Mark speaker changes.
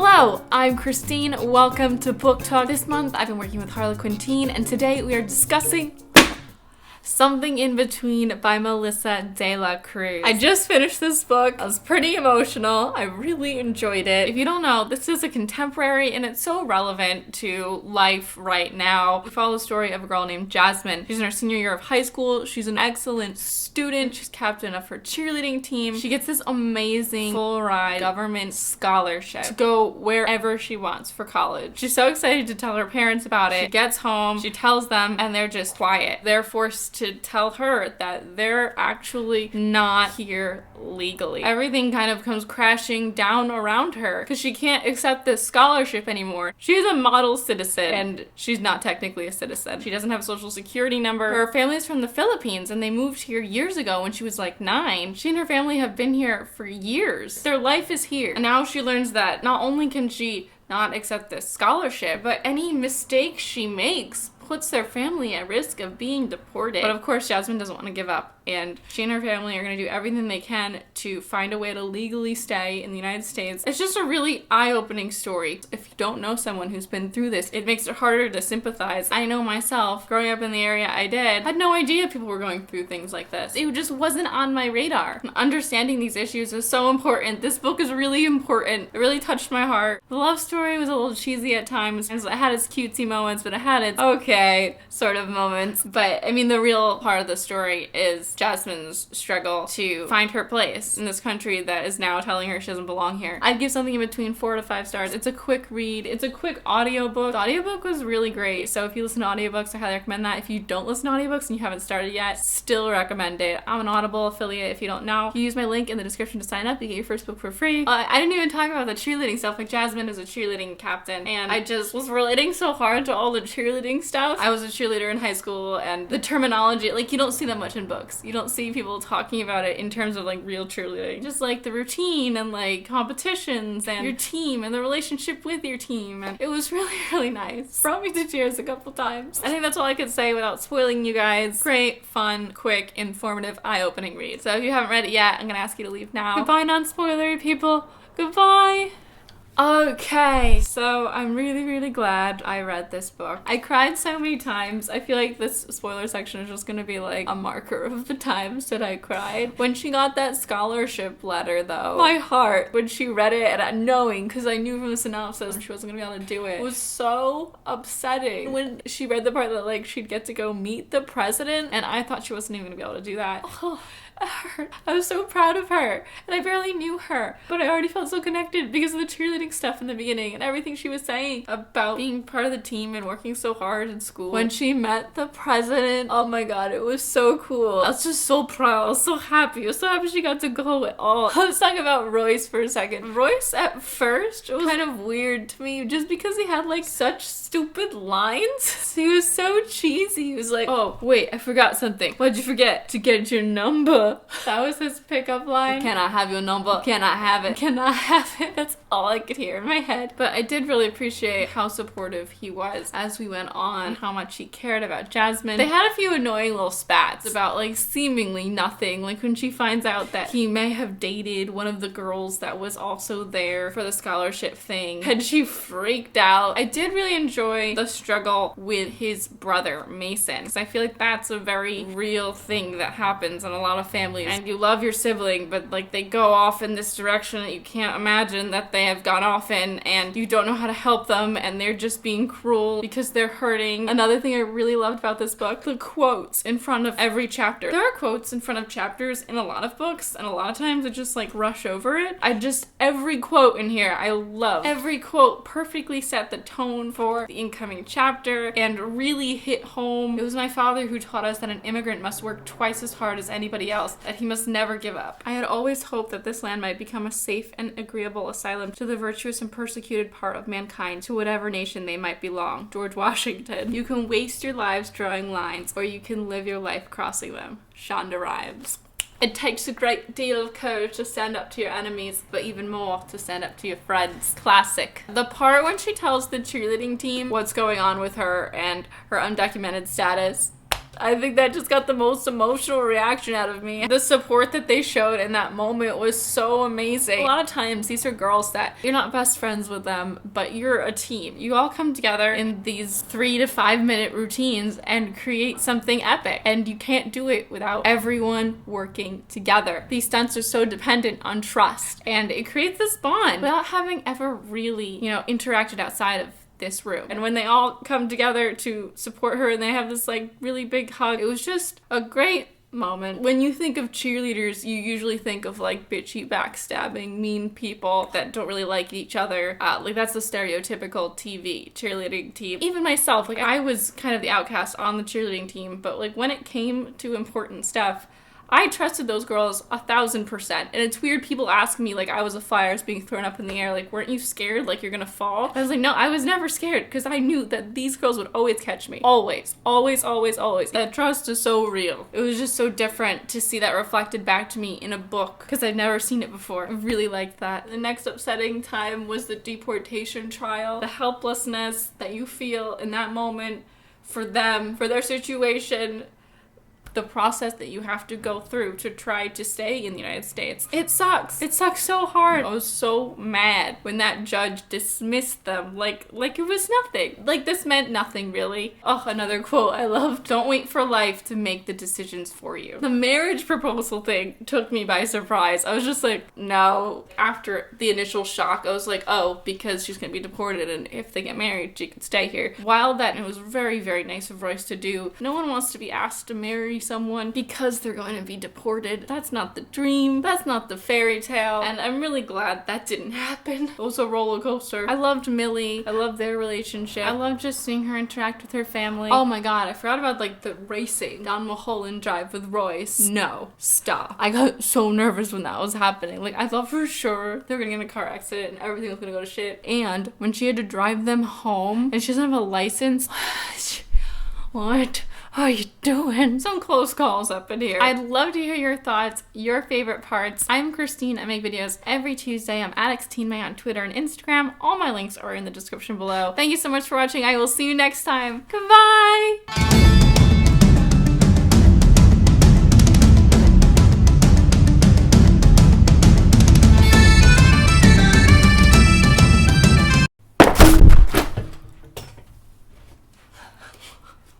Speaker 1: Hello, I'm Christine. Welcome to Book Talk. This month I've been working with Harlequin Teen, and today we are discussing Something in Between by Melissa de la Cruz. I just finished this book. I was pretty emotional. I really enjoyed it. If you don't know, this is a contemporary and it's so relevant to life right now. We follow the story of a girl named Jasmine. She's in her senior year of high school. She's an excellent student. She's captain of her cheerleading team. She gets this amazing full-ride government scholarship to go wherever she wants for college. She's so excited to tell her parents about it. She gets home, she tells them, and they're just quiet. They're forced to tell her that they're actually not here legally. Everything kind of comes crashing down around her because she can't accept this scholarship anymore. She is a model citizen and she's not technically a citizen. She doesn't have a social security number. Her family is from the Philippines and they moved here years ago when she was like 9. She and her family have been here for years. Their life is here. And now she learns that not only can she not accept this scholarship, but any mistake she makes puts their family at risk of being deported. But of course, Jasmine doesn't want to give up, and she and her family are going to do everything they can to find a way to legally stay in the United States. It's just a really eye-opening story. If you don't know someone who's been through this, it makes it harder to sympathize. I know myself, growing up in the area I did, had no idea people were going through things like this. It just wasn't on my radar. Understanding these issues is so important. This book is really important. It really touched my heart. The love story was a little cheesy at times. It had its cutesy moments, but it had its okay sort of moments. But I mean, the real part of the story is Jasmine's struggle to find her place in this country that is now telling her she doesn't belong here. I'd give Something in Between 4 to 5 stars. It's a quick read. It's a quick audiobook. The audiobook was really great. So if you listen to audiobooks, I highly recommend that. If you don't listen to audiobooks and you haven't started yet, still recommend it. I'm an Audible affiliate if you don't know. You use my link in the description to sign up. You get your first book for free. I didn't even talk about the cheerleading stuff. Like, Jasmine is a cheerleading captain and I just was relating so hard to all the cheerleading stuff. I was a cheerleader in high school and the terminology, like, you don't see that much in books. You don't see people talking about it in terms of like real cheerleading. Just like the routine and like competitions and your team and the relationship with your team. And it was really, really nice. Brought me to tears a couple times. I think that's all I could say without spoiling you guys. Great, fun, quick, informative, eye-opening read. So if you haven't read it yet, I'm gonna ask you to leave now. Goodbye, non-spoilery people. Goodbye. Okay, so I'm really, really glad I read this book. I cried so many times. I feel like this spoiler section is just gonna be like a marker of the times that I cried. When she got that scholarship letter though, my heart, when she read it and knowing, because I knew from the synopsis she wasn't gonna be able to do it, was so upsetting. When she read the part that like she'd get to go meet the president and I thought she wasn't even gonna be able to do that. Oh. I was so proud of her, and I barely knew her, but I already felt so connected because of the cheerleading stuff in the beginning and everything she was saying about being part of the team and working so hard in school. When she met the president, oh my god, it was so cool. I was just so proud. I was so happy. I was so happy she got to go at all. Let's talk about Royce for a second. Royce at first was kind of weird to me just because he had like such stupid lines. He was so cheesy. He was like, oh wait, I forgot something. What'd you forget? To get your number. That was his pickup line. Can I have your number? Can I have it? Can I have it? That's all I could hear in my head. But I did really appreciate how supportive he was as we went on, how much he cared about Jasmine. They had a few annoying little spats about like seemingly nothing, like when she finds out that he may have dated one of the girls that was also there for the scholarship thing, and she freaked out. I did really enjoy the struggle with his brother Mason, because I feel like that's a very real thing that happens in a lot of families, and you love your sibling but like they go off in this direction that you can't imagine that they have gone off in, and you don't know how to help them and they're just being cruel because they're hurting. Another thing I really loved about this book, the quotes in front of every chapter. There are quotes in front of chapters in a lot of books and a lot of times I just like rush over it. Every quote in here I love. Every quote perfectly set the tone for the incoming chapter and really hit home. It was my father who taught us that an immigrant must work twice as hard as anybody else, that he must never give up. I had always hoped that this land might become a safe and agreeable asylum to the virtuous and persecuted part of mankind, to whatever nation they might belong. George Washington. You can waste your lives drawing lines, or you can live your life crossing them. Shonda Rhimes. It takes a great deal of courage to stand up to your enemies, but even more to stand up to your friends. Classic. The part when she tells the cheerleading team what's going on with her and her undocumented status, I think that just got the most emotional reaction out of me. The support that they showed in that moment was so amazing. A lot of times these are girls that you're not best friends with them, but you're a team. You all come together in these 3 to 5 minute routines and create something epic. And you can't do it without everyone working together. These stunts are so dependent on trust, and it creates this bond without having ever really, interacted outside of this room. And when they all come together to support her and they have this like really big hug, it was just a great moment. When you think of cheerleaders, you usually think of like bitchy, backstabbing, mean people that don't really like each other. Like that's the stereotypical TV cheerleading team. Even myself, like I was kind of the outcast on the cheerleading team, but like when it came to important stuff, I trusted those girls 1,000%. And it's weird, people ask me, like, I was a flyer, I was being thrown up in the air, like, weren't you scared, like, you're gonna fall? I was like, no, I was never scared, because I knew that these girls would always catch me. Always. Always, always, always. That trust is so real. It was just so different to see that reflected back to me in a book, because I'd never seen it before. I really liked that. The next upsetting time was the deportation trial. The helplessness that you feel in that moment for them, for their situation, the process that you have to go through to try to stay in the United States. It sucks. It sucks so hard. I was so mad when that judge dismissed them like it was nothing. Like this meant nothing really. Oh, another quote I loved. Don't wait for life to make the decisions for you. The marriage proposal thing took me by surprise. I was just like, no. After the initial shock, I was like, oh, because she's gonna be deported and if they get married, she could stay here. While that, it was very, very nice of Royce to do. No one wants to be asked to marry someone because they're going to be deported. That's not the dream. That's not the fairy tale. And I'm really glad that didn't happen. It was a roller coaster. I loved Millie. I loved their relationship. I loved just seeing her interact with her family. Oh my god, I forgot about like the racing down Mulholland Drive with Royce. No, stop. I got so nervous when that was happening. Like I thought for sure they were gonna get in a car accident and everything was gonna go to shit. And when she had to drive them home and she doesn't have a license, what are you doing? Some close calls up in here. I'd love to hear your thoughts, your favorite parts. I'm Christine. I make videos every Tuesday. I'm at XTINEMAY on Twitter and Instagram. All my links are in the description below. Thank you so much for watching. I will see you next time. Goodbye!